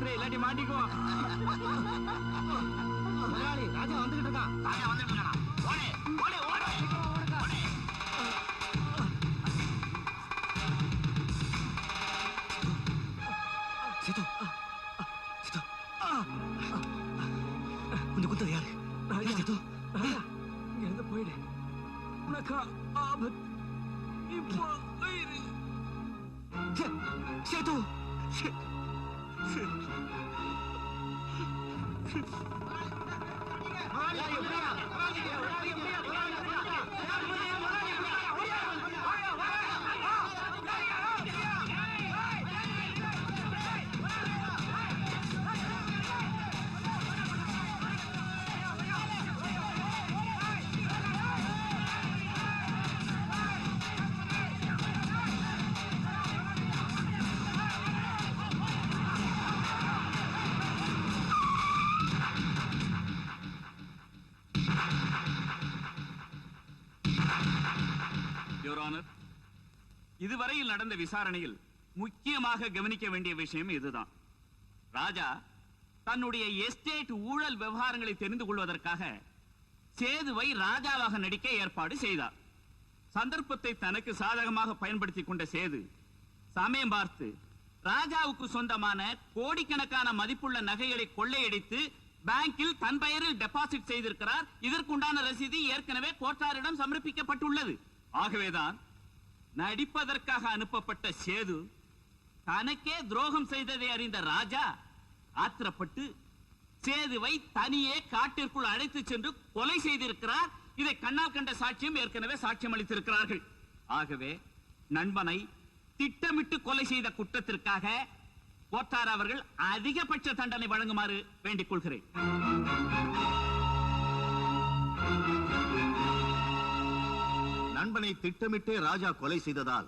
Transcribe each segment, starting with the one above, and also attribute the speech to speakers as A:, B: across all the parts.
A: பாத்துரு இல்லாட்டி மாட்டிக்குவோம். முதலாளி ராஜா வந்துகிட்டு இருக்கான். ராஜா வந்துட்டு இருக்கானா? ஓடு ஓடு ஓடு ஓடு.
B: சித்து சித்து கொஞ்சம் குத்து யாரு? ராஜா சித்து இங்க இருந்து போயிடு. உனக்கு ஆபத் இப்போ சேது
C: இதுவரையில் நடந்த விசாரணையில் முக்கியமாக கவனிக்க வேண்டிய விஷயம் இதுதான். ராஜா தன்னுடைய எஸ்டேட் ஊழல் விவகாரங்களை தெரிந்து கொள்வதற்காக சேதுவை ராஜாவாக நடிக்க ஏற்பாடு செய்தார். சந்தர்ப்பத்தை தனக்கு சாதகமாக பயன்படுத்திக் கொண்ட சேது சமயம் பார்த்து ராஜாவுக்கு சொந்தமான கோடிக்கணக்கான மதிப்புள்ள நகைகளை கொள்ளையடித்து பேங்கில் தன் பெயரில் டெபாசிட் செய்திருக்கிறார். இதற்குண்டான ரசீது ஏற்கனவே கோட்டாரிடம் சமர்ப்பிக்கப்பட்டுள்ளது. ஆகவேதான் நடிப்பதற்காக அனுப்பப்பட்ட சேது தனக்கே துரோகம் செய்ததை அறிந்த ராஜா ஆத்திரப்பட்டு சேதுவை தனியே காட்டிற்குள் அழைத்து சென்று கொலை செய்திருக்கிறார். இதை கண்ணால் கண்ட சாட்சியம் ஏற்கனவே சாட்சியம் அளித்திருக்கிறார்கள். ஆகவே நண்பனை திட்டமிட்டு கொலை செய்த குற்றத்திற்காக கோட்டார் அவர்கள் அதிகபட்ச தண்டனை வழங்குமாறு வேண்டிக் கொள்கிறேன்.
D: நண்பனை திட்டமிட்டே ராஜா கொலை செய்ததால்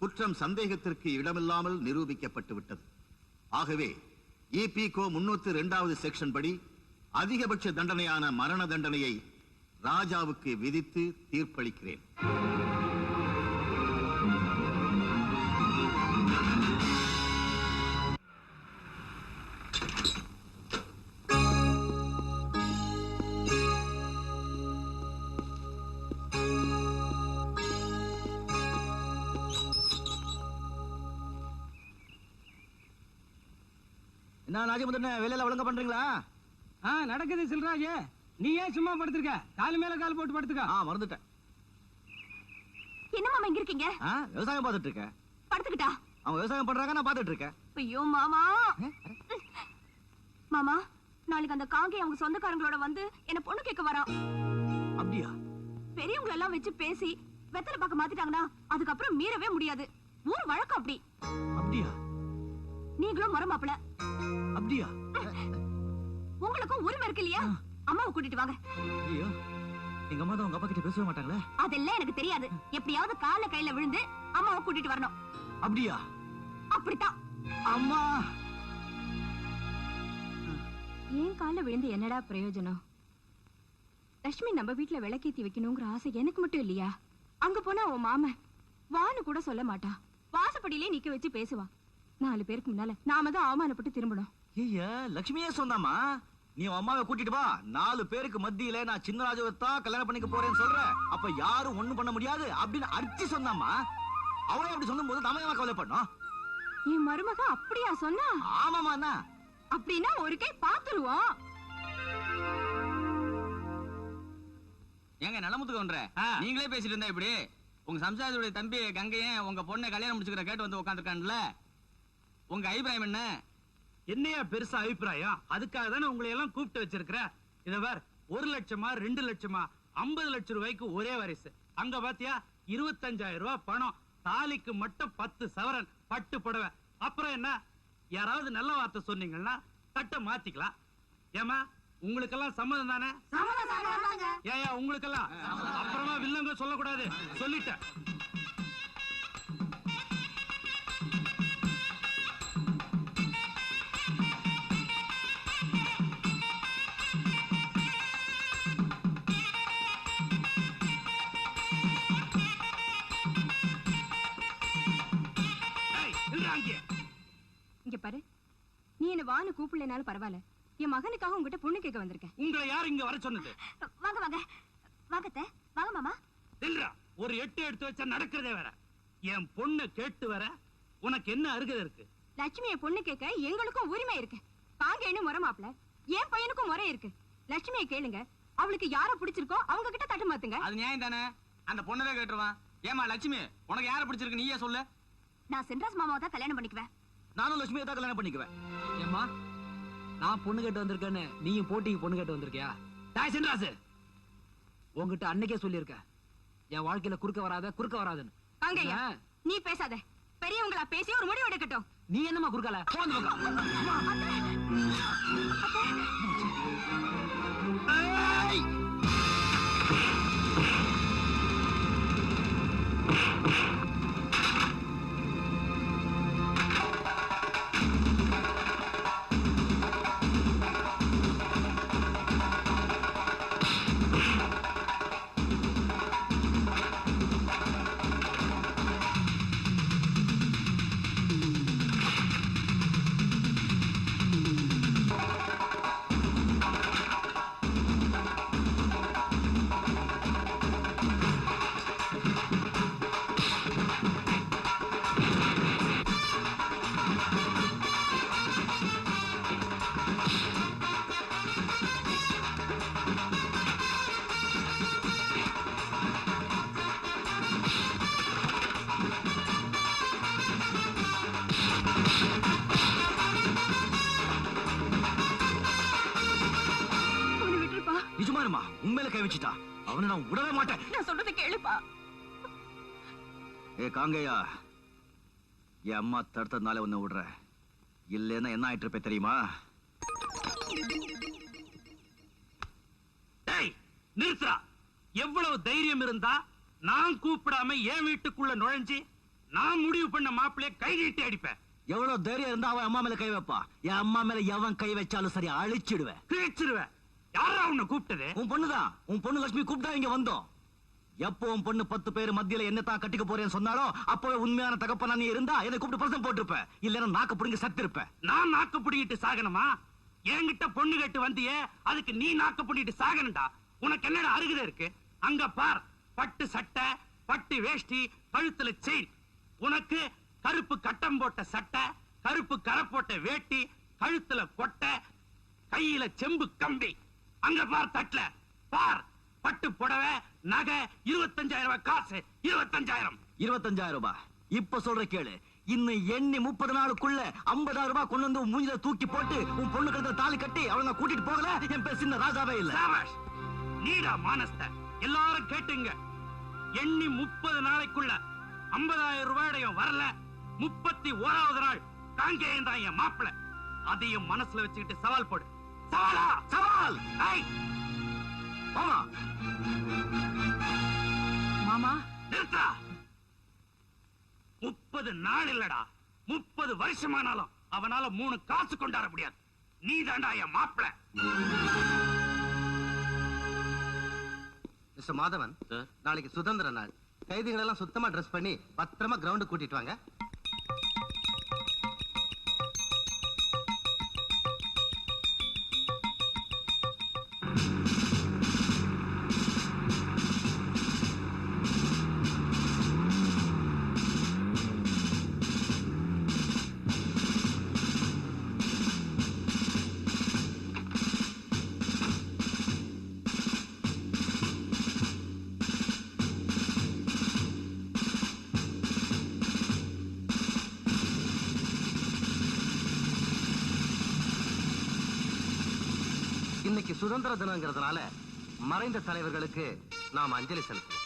D: குற்றம் சந்தேகத்திற்கு இடமில்லாமல் நிரூபிக்கப்பட்டு விட்டது. ஆகவே EPCO 302வது செக்ஷன் படி அதிகபட்ச தண்டனையான மரண தண்டனையை ராஜாவுக்கு விதித்து தீர்ப்பளிக்கிறேன்.
B: என்ன ராஜமுந்திரனே, வேலையில ஒழுங்கா பண்றீங்களா?
A: நடக்குது சில்ராஜ். நீ ஏன் சும்மா படுத்திருக்க? கால் மேல கால் போட்டு படுத்துக்க.
B: மறந்துட்டேன்.
E: என்ன மாமா இங்க இருக்கீங்க?
B: விவசாயம் பார்த்துட்டு இருக்கேன்.
E: படுத்துக்கிட்டா?
B: அவங்க விவசாயம் பண்றாங்க, நான் பார்த்துட்டு இருக்கேன்.
E: ஐயோ மாமா. மாமா, நாளைக்கு அந்த காங்கை அவங்க சொந்தக்காரங்களோட வந்து என்ன பொண்ணு கேட்க வரான்.
B: அப்படியா?
E: பெரியவங்க எல்லாம் வச்சு பேசி வெத்தலை பார்க்க மாத்திட்டாங்கன்னா அதுக்கப்புறம் மீறவே முடியாது. ஊர் வழக்கம் அப்படி.
B: அப்படியா?
E: நீங்களும் முறை மாப்பிள.
B: அப்படியா?
E: உங்களுக்கும் உரிமை இருக்கு இல்லையா? அம்மாவை கூட்டிட்டு வாங்க.
B: ஐயோ, எங்க அம்மா தான் உங்க அப்பா கிட்ட பேசவே மாட்டாங்களே.
E: அதெல்லாம் எனக்கு தெரியாது. எப்படியாவது கால கையில விழுந்து அம்மாவை கூட்டிட்டு வரணும்.
B: அப்படியா?
E: அப்படித்தான்.
B: அம்மா
E: ஏன் கால விழுந்து என்னடா பிரயோஜனம்? லட்சுமி நம்ம வீட்டுல விளக்கேத்தி வைக்கணுங்கிற ஆசை எனக்கு மட்டும் இல்லையா? அங்க போனா உன் மாமன் வான்னு கூட சொல்ல மாட்டா. வாசப்படியிலே நிக்க வச்சு பேசுவா. 4 பேருக்கு முன்னால நாம தான் அவமானப்பட்டு திரும்பணும்.
B: ஐயா, லட்சுமியே சொன்னாமா, நீ அம்மாவை கூட்டிட்டு வா, 4 பேருக்கு மத்தியில நான் சின்னராஜுவை தான் கல்யாணம் பண்ணிக்க போறேன்னு சொல்ற, அப்ப யாரும் ஒண்ணும் பண்ண முடியாது அப்படின்னு அடிச்சு சொன்னாமா. அவனே அப்படி சொல்லும் போது நாம கவலை பண்ணோம்.
E: என் மருமக அப்படியா சொன்னா?
B: ஆமாமா.
E: அப்படின்னா ஒரு கை பாத்துருவோம்.
A: ஏங்க நலமுத்துக்கொன்ற நீங்களே பேசிட்டு இருந்தா இப்படி? உங்க சம்சாரத்துடைய தம்பி கங்கையன் உங்க பொண்ணை கல்யாணம் முடிச்சுக்கிற கேட்டு வந்து உட்காந்துருக்கான்ல, உங்க அபிப்பிராயம் என்ன?
F: என்னையா பெருசா அபிப்பிராயம்? அதுக்காக தானே உங்களை எல்லாம் கூப்பிட்டு வச்சிருக்கிற. இத பார், 1 லட்சமா 2 லட்சமா 50 லட்சம் ரூபாய்க்கு ஒரே வாரிசு. அங்க பாத்தியா 25,000 ரூபாய் பணம், தாலிக்கு மட்டும் 10 சவரன் பட்டு புடவை. அப்புறம் என்ன? யாராவது நல்ல வார்த்தை சொன்னீங்கன்னா கட்ட மாத்திக்கலாம். ஏமா உங்களுக்கெல்லாம் சம்மதம் தானே? ஏயா உங்களுக்கெல்லாம்? அப்புறமா வில்லங்க சொல்லக்கூடாது, சொல்லிட்டேன்.
E: இங்க பாரு, நீ என்ன வான்னு கூப்பிடலனாலும் பரவாயில்ல, என் மகனுக்காக உங்ககிட்ட பொண்ணு கேட்க வந்திருக்கேன்.
F: உங்களை யார் இங்க வர சொன்னது?
E: வாங்க வாங்க வாங்கத்த, வாங்க மாமா.
F: இல்ல, ஒரு எட்டு எடுத்து வச்சா நடக்கிறதே வேற. என் பொண்ணு கேட்டு வர உனக்கு என்ன அருகதை இருக்கு?
E: லட்சுமியை பொண்ணு கேட்க எங்களுக்கும் உரிமை இருக்கு. காங்கேன்னு முறை மாப்பிள, என் பையனுக்கும் முறை இருக்கு. லட்சுமியை கேளுங்க, அவளுக்கு யார பிடிச்சிருக்கோ அவங்க கிட்ட தட்டு மாத்துங்க.
A: அது நியாயம் தானே, அந்த பொண்ணவே கேட்டுருவான். ஏமா லட்சுமி, உனக்கு யார பிடிச்சிருக்கு நீயே சொல்லு.
E: நான் சென்ட்ராஸ் மாமாவை தான் கல்யாணம் பண்ணிக்குவேன்.
B: நானும் லட்சுமியை தான் கல்யாணம் பண்ணிக்குவேன்.
G: ஏம்மா, நான் பொண்ணு கேட்டு வந்திருக்கேன்னு நீயும் போட்டிக்கு பொண்ணு கேட்டு வந்திருக்கியா? டாய் சென்றாசு, உங்ககிட்ட அன்னைக்கே சொல்லியிருக்கேன், என் வாழ்க்கையில குறுக்க வராதுன்னு.
E: காங்கேயா, நீ பேசாத. பெரியவங்களா பேசி ஒரு முடிவு எடுக்கட்டும்.
G: நீ என்னமா குறுக்கல? போன் பக்கம்.
B: நிஜமானுமா, உண்மையில கை வச்சுட்டா அவனை நான் விடவே மாட்டேன்.
E: நான் சொல்றதை கேளுப்பா.
B: ஏ காங்கேயா, என் அம்மா தடுத்ததுனால உன்னை விடுற, இல்லைன்னா என்ன ஆயிட்டு இருப்பே தெரியுமா?
F: நிறுத்துறா. எவ்வளவு தைரியம் இருந்தா நான் கூப்பிடாம என் வீட்டுக்குள்ள நுழைஞ்சு நான் முடிவு பண்ண மாப்பிள்ளைய கை நீட்டி அடிப்பேன்.
B: எவ்வளவு தைரியம் இருந்தா அவன் அம்மா மேல கை வைப்பா. என் அம்மா மேல எவன் கை வச்சாலும் சரி, அழிச்சிடுவேன்,
F: கிழிச்சிருவேன். யாரா உன்னை கூப்பிட்டது?
B: உன் பொண்ணுதான். உன் பொண்ணு லட்சுமி கூப்பிட்டா இங்க வந்தோம். எப்போ உன் பொண்ணு 10 பேர் மத்தியில என்ன தான் கட்டிக்க போறேன்னு சொன்னாலோ அப்போ உண்மையான தகப்பனா நீ இருந்தா என்னை கூப்பிட்டு பிரசம் போட்டிருப்ப, இல்லன்னா நாக்கு பிடிங்க சத்து இருப்ப.
F: நான் நாக்கு பிடிக்கிட்டு சாகணுமா? என்கிட்ட பொண்ணு கேட்டு வந்தியே, அதுக்கு நீ நாக்கு பிடிக்கிட்டு சாகணும்டா. உனக்கு என்னடா அருகதை இருக்கு? அங்க பார், பட்டு சட்டை, பட்டு வேஷ்டி, கழுத்துல செயின். உனக்கு கருப்பு கட்டம் போட்ட சட்டை, கருப்பு கரை போட்ட வேட்டி, கழுத்துல கொட்டை, கையில செம்பு கம்பி. அங்க பார், தட்டுல பார், பட்டு புடவை, நகை, 25,000 ரூபாய் காசு. 25,000.
B: 25,000 ரூபாய். இப்ப சொல்ற கேளு, இன்னும் எண்ணி 30 நாளுக்குள்ள 50,000 ரூபாய் கொண்டு வந்து மூஞ்சில தூக்கி போட்டு உன் பொண்ணு கழுத்துல தாலி கட்டி அவளை கூட்டிட்டு போகல, என் பேர் சின்ன ராஜாவே இல்ல.
F: சாபாஷ், நீடா மானஸ்த. எல்லாரும் கேட்டுங்க, எண்ணி 30 நாளைக்குள்ள 50,000 ரூபாயும் வரல, 31வது நாள் காங்கேயன் தான் என் மாப்பிள்ளை. அதையும் மனசுல வச்சுக்கிட்டு சவால் போடு. சவாலா?
B: சவால்.
F: மாமா,
G: மாமா
F: நிறுத்தா. 30 நாள் இல்லடா, 30 வருஷமானாலும் அவனால 3 காசு கொண்டாட முடியாது. நீ தாண்டா என் மாப்பிள்ளை.
H: மிஸ்டர் மாதவன், நாளைக்கு சுதந்திர நாள். கைதிகள் எல்லாம் சுத்தமா ட்ரெஸ் பண்ணி பத்திரமா கிரவுண்ட் கூட்டிட்டு வாங்க. இன்னைக்கு சுதந்திர தினங்கிறதுனால மறைந்த தலைவர்களுக்கு நாம் அஞ்சலி செலுத்துவோம்.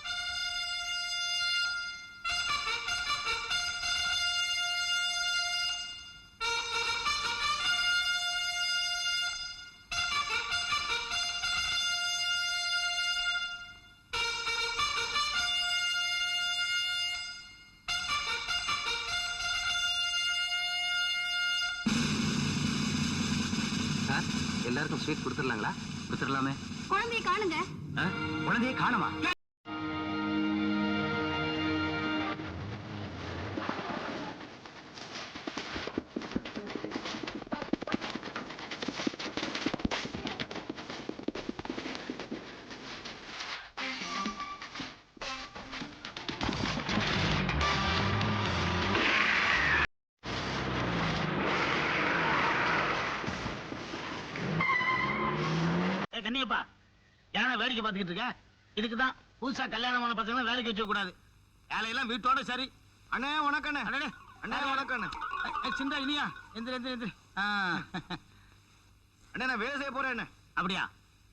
H: எல்லாருக்கும் ஸ்வீட் கொடுத்துடலாங்களா? கொடுத்துடலாமே.
E: குழந்தையை காணுங்க.
B: குழந்தையை காணுமா?
I: வேடிக்கை பார்த்துக்கிட்டு இருக்க? இதுக்குதான் புதுசா கல்யாணமான பசங்க வேலைக்கு வச்ச கூடாது. வேலையெல்லாம் வீட்டோட சரி.
B: அண்ணே வணக்கம்
I: அடடே,
B: அண்ணே வணக்கம்
I: சிந்தா இனியா எந்திர எந்திர எந்திர.
B: அண்ணே நான் வேலை செய்ய போறேன் அண்ணே.
I: அப்படியா?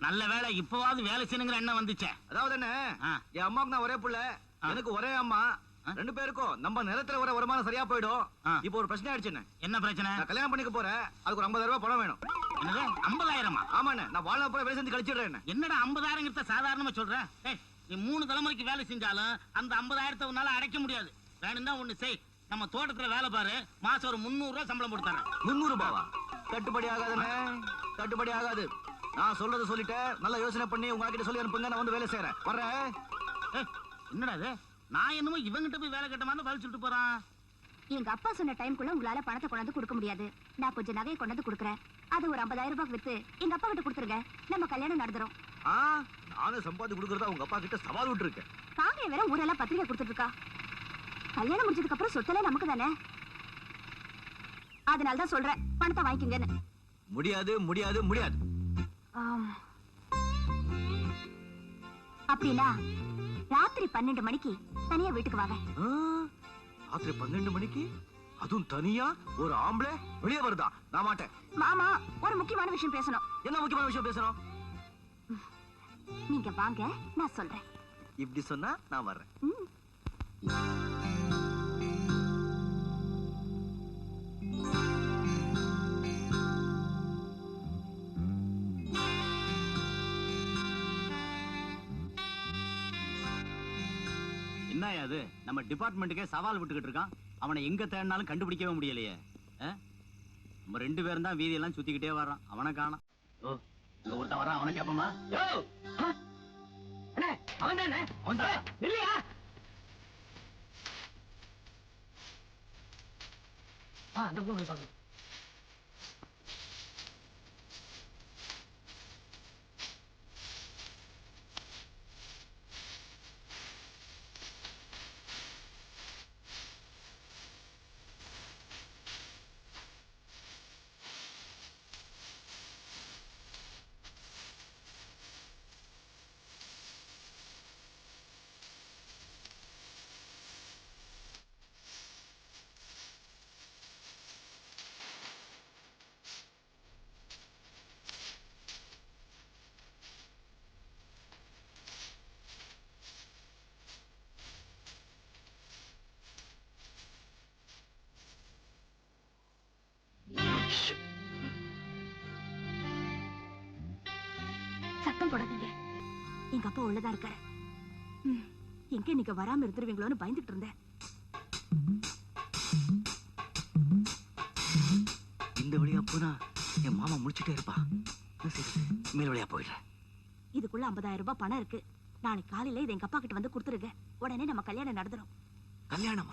I: நல்ல வேலை, இப்பவாவது வேலை செய்யணுங்கிற எண்ணம் வந்துச்சே.
B: அதாவது அண்ணே என் அம்மாவுக்கு நான் ஒரே புள்ள, எனக்கு ஒரே அம்மா. 2 பேருக்கும் நம்ம நிலத்துல வர வருமானம் சரியா போயிடும். இப்போ ஒரு பிரச்சனை ஆயிடுச்சு.
I: என்ன பிரச்சனை?
B: நான் கல்யாணம் பண்ணிக்க போறேன், அதுக்கு ஒரு 50,000 ரூபாய் பணம் வேணும்.
I: என்னது 50,000?
B: ஆமாண்ணே, நான் வாழ்நாள் பூரா வேலை செஞ்சு கழிச்சிடுறேன்.
I: என்னடா 50,000 சாதாரணமா சொல்ற? நீ 3 தலைமுறைக்கு வேலை செஞ்சாலும் அந்த 50,000 உன்னால அடைக்க முடியாது. வேணும்னா ஒண்ணு செய், நம்ம தோட்டத்துல வேலை பாரு, மாசம் ஒரு 300 ரூபாய் சம்பளம் போட்டுறேன்.
B: 300 ரூபாவா? கட்டுப்படி ஆகாதுண்ணே, கட்டுப்படி ஆகாது. நான் சொல்றதை சொல்லிட்டேன், நல்லா யோசனை பண்ணி உங்ககிட்ட சொல்லி அனுப்புங்க, நான் வந்து வேலை செய்யறேன். வர்றேன்.
I: என்னடா இது? நான் என்னமோ இவங்கிட்ட போய் வேலை கட்டமான்னு பதில் சொல்லிட்டு போறான்.
E: எங்க அப்பா சொன்ன டைம்குள்ள உங்களால பணத்தை கொண்டாந்து கொடுக்க முடியாது. நான் கொஞ்சம் நகையை கொண்டாந்து கொடுக்குறேன். அது ஒரு 50,000 ரூபாய்க்கு வித்து எங்க அப்பா கிட்ட கொடுத்துருங்க. நம்ம கல்யாணம் நடந்துரும்.
B: நானும் சம்பாதி கொடுக்கறதா உங்க அப்பா கிட்ட சவால் விட்டு இருக்கேன்.
E: காங்க வேற ஊரெல்லாம் பத்திரிகை கொடுத்துட்டு இருக்கா. கல்யாணம் முடிஞ்சதுக்கு அப்புறம் சொத்தெல்லாம் நமக்கு தானே. அதனாலதான் சொல்றேன், பணத்தை வாங்கிக்கங்கன்னு.
B: முடியாது முடியாது முடியாது.
E: அப்படின்னா ராத்திரி 12 மணிக்கு தனியா வீட்டுக்கு வாங்க.
B: ராத்திரி 12 மணிக்கு? அதுவும் தனியா ஒரு ஆம்பளை வெளியே வருதா? நான் மாட்டேன்.
E: மாமா, ஒரு முக்கியமான விஷயம் பேசணும்.
B: என்ன முக்கியமான விஷயம் பேசணும்?
E: நீங்க வாங்க, நான் சொல்றேன்.
B: இப்படி சொன்னா நான் வர்றேன்.
A: என்னையா அது? நம்ம டிபார்ட்மெண்ட்டுக்கே சவால் விட்டுக்கிட்டு இருக்கான். அவனை எங்க தேடினாலும் கண்டுபிடிக்கவே முடியலையே. நம்ம 2 பேரும் தான் வீதியெல்லாம் சுத்திக்கிட்டே வர்றான், அவனை காணோம்.
I: ஒருத்தன் வரான், அவனை கேப்பமா? அவன் தானே? இல்லையா? அந்த போய் பாருங்க.
E: சத்தம் போடாதீங்க, எங்க அப்பா உள்ளதா இருக்காரு. எங்க நீங்க வராம இருந்துருவீங்களோன்னு பயந்துட்டு இருந்தேன்.
B: இந்த வழியா போனா என் மாமா முடிச்சுட்டே இருப்பா. மேல் வழியா போயிடுறேன்.
E: இதுக்குள்ள 50,000 ரூபாய் பணம் இருக்கு. நாளைக்கு காலையில இதை எங்க அப்பா கிட்ட வந்து கொடுத்துருங்க. உடனே நம்ம கல்யாணம் நடந்துரும்.
B: கல்யாணம்?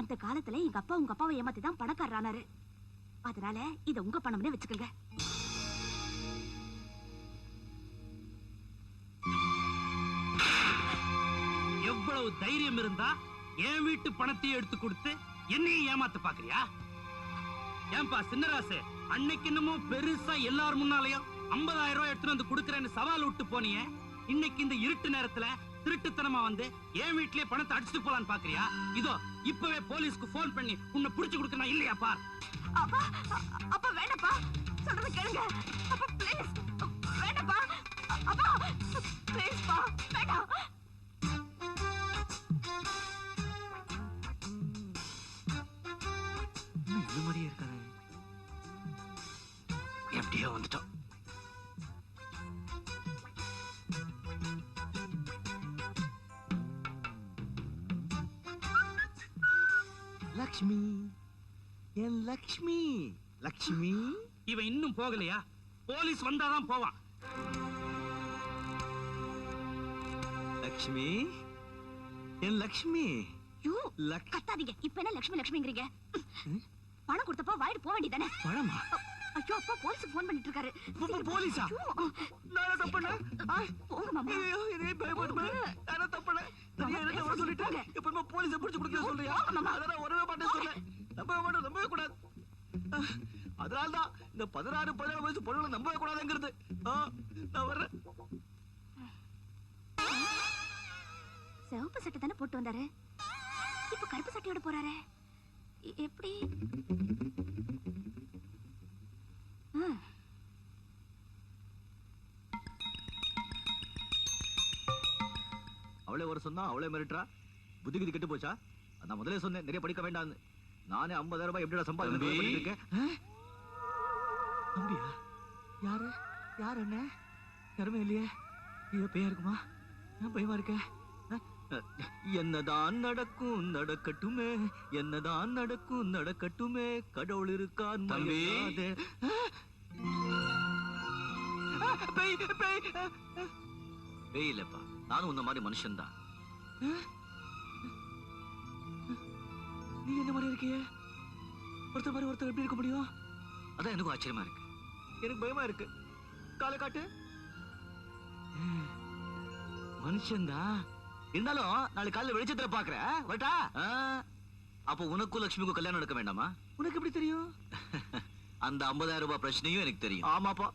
E: அந்த காலத்துல எங்க அப்பா உங்க அப்பாவை ஏமாத்தி தான் பணக்காரரானாரு. அதனால இத உங்க பணம்னே வச்சுக்கோங்க.
F: எவ்வளவு தைரியம் இருந்தா என் வீட்டு பணத்தையும் எடுத்து கொடுத்து என்னையும் ஏமாத்த பாக்குறியா? ஏன்பா சின்னராசு, அன்னைக்கு என்னமோ பெருசா எல்லார் முன்னாலையும் 50,000 ரூபாய் எடுத்துட்டு வந்து கொடுக்கறேன்னு சவால் விட்டு போனியே, இன்னைக்கு இந்த இருட்டு நேரத்துல திருட்டுத்தனமா வந்து என் வீட்லயே பணத்தை அடிச்சுட்டு போலான்னு பாக்குறியா? இதோ இப்பவே போலீஸ்க்கு போன் பண்ணி உன்னை புடிச்சு கொடுக்கணும் இல்லையா பார்.
E: அப்பா அப்பா வேணப்பா, சொல்றது கேளுங்க. அப்பா ப்ளீஸ் வேணப்பா. அப்பா ப்ளீஸ் பா, வேணாம்.
B: இந்த மாதிரியே இருக்காரு. எப்படியோ வந்துட்டோம். லக்ஷ்மி, என் லக்ஷ்மி. லக்ஷ்மி,
F: இவன் இன்னும் போகலையா? போலீஸ் வந்தாதான் போவான்.
B: லக்ஷ்மி, என் லக்ஷ்மி.
E: கத்தாதீங்க. இப்ப என்ன லட்சுமி லட்சுமிங்கிறீங்க? பணம் கொடுத்தப்ப வாயிட்டு போக வேண்டியதானே?
B: பணமா?
E: ஐயோ, அப்பா போலீஸுக்கு போன் பண்ணிட்டு இருக்காரு.
B: போலீஸா? நான் தப்பண்ண?
E: போங்க மாமா.
B: ஐயோ, இதே பயப்படுமா? நான் தப்பண்ண? சரியா என்ன சொல்லிட்டாங்க? எப்பவுமே போலீஸை பிடிச்சு கொடுக்க சொல்றியா? அதெல்லாம் ஒருவே மாட்டேன் சொல்ல. நம்பவே கூடாது. அதனால்தான் இந்த 16-17 வயசு பொண்ணுங்களை நம்பவே கூடாதுங்கிறது. நான் வர்றேன்.
E: சிவப்பு சட்டை தானே போட்டு வந்தாரு, இப்ப கருப்பு சட்டையோட போறாரு. எப்படி?
B: அவளே வர சொன்னா அவளே மிரட்டுறா. புத்தி கிதி கெட்டு போச்சா? நான் முதலே சொன்னேன் நிறைய படிக்க வேண்டாம்னு. நானே 50,000 ரூபாய் எப்படிடா சம்பாதிக்க. தம்பியா? யாரு யார்? என்ன யாருமே இல்லையே. இது பையன் இருக்குமா? நான் பயமா இருக்கேன். என்னதான் நடக்கும் நடக்கட்டுமே, என்னதான் நடக்கும் நடக்கட்டுமே, கடவுள் இருக்கான். பேய் இல்லப்பா, நானும் உன்ன மாதிரி மனுஷன் தான். நீ என்ன மாதிரி இருக்கிய? ஒருத்தர் மாதிரி ஒருத்தர் எப்படி இருக்க முடியும்? அதான் எனக்கும் ஆச்சரியமா இருக்கு. எனக்கு பயமா இருக்கு. காலை காட்டு. மனுஷன்தான் இருந்தாலும் நாளைக்கு காலையில வெளிச்சத்துல பாக்குற. வட்டா அப்போ உனக்கும் லட்சுமிக்கும் கல்யாணம் நடக்க வேண்டாமா? உனக்கு எப்படி தெரியும்? அந்த 50,000 ரூபாய் பிரச்சனையும் எனக்கு தெரியும். ஆமாப்பா,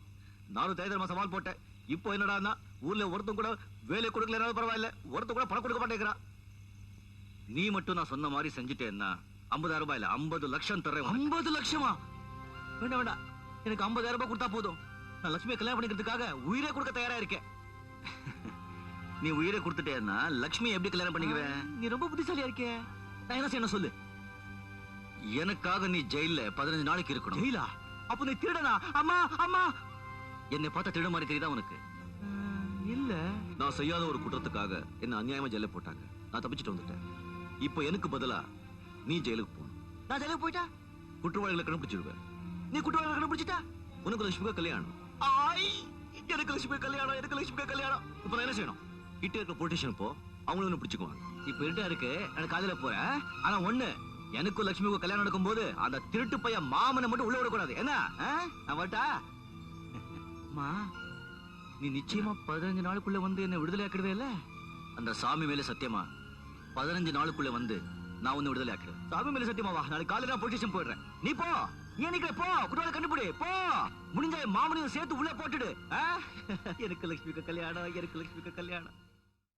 B: நானும் தேர்தல் சவால் போட்டேன். இப்போ என்னடா ஊர்ல ஒருத்தன் கூட வேலை கொடுக்கல பரவாயில்ல, ஒருத்தன் கூட பணம் கொடுக்க மாட்டேங்கிறான். நீ மட்டும் நான் சொன்ன மாதிரி செஞ்சுட்டேன்னா 50,000 ரூபாய் இல்ல 50 லட்சம் தர்றேன். 50 லட்சமா? வேண்டாம் வேண்டாம், எனக்கு 50,000 ரூபாய் கொடுத்தா போதும். நான் லட்சுமியை கல்யாணம் பண்ணிக்கிறதுக்காக உயிரே கொடுக்க தயாரா இருக்கேன். நீ உயிரை கொடுத்துட்டேன்னா லட்சுமி எப்படி கல்யாணம் பண்ணிக்குவேன்? நீ ரொம்ப புத்திசாலியா இருக்கே. நான் என்ன செய்யணும் சொல்லு. எனக்காக நீ ஜெயில 15 நாளைக்கு இருக்கணும். ஜெயிலா? அப்ப நீ திருடனா? அம்மா அம்மா, என்னை பார்த்தா திருட மாதிரி தெரியுதா உனக்கு? இல்ல, நான் செய்யாத ஒரு குற்றத்துக்காக என்ன அநியாயமா ஜெயில போட்டாங்க. நான் தப்பிச்சுட்டு வந்துட்டேன். இப்போ எனக்கு பதிலா நீ ஜெயிலுக்கு போகணும். நான் ஜெயிலுக்கு போயிட்டா குற்றவாளிகளை கண்டுபிடிச்சிருவேன். நீ குற்றவாளிகளை கண்டுபிடிச்சிட்டா உனக்கு லட்சுமிக்கு கல்யாணம். எனக்கு லட்சுமி கல்யாணம், எனக்கு லட்சுமி கல்யாணம். இப்ப நான் என்ன செய்யணும்? கிட்ட இருக்க பொலிட்டிஷியன் போ, அவங்களும் பிடிச்சுக்குவாங்க. இப்ப இருட்டா இருக்கு, எனக்கு காலையில போறேன். ஆனா ஒண்ணு, எனக்கும் லட்சுமிக்கும் கல்யாணம் நடக்கும் போது அந்த திருட்டு பையன் மாமனை மட்டும் உள்ள விடக்கூடாது. என்ன? நான் வரட்டா? அம்மா, நீ நிச்சயமா 15 நாளுக்குள்ள வந்து என்ன விடுதலை ஆக்கிடுவே இல்ல? அந்த சாமி மேல சத்தியமா 15 நாளுக்குள்ள வந்து நான் ஒன்னு விடுதலை ஆக்கிடுவேன். சாமி மேல சத்தியமா வா. நாளைக்கு காலையில நான் பொலிட்டிஷியன் போயிடுறேன். நீ போ. ஏன் நிக்கிற? போ, குற்றவாளி கண்டுபிடி. போ, முடிஞ்ச மாமனையும் சேர்த்து உள்ள போட்டுடு. எனக்கு லட்சுமிக்கு கல்யாணம், எனக்கு லட்சுமிக்கு கல்யாணம்.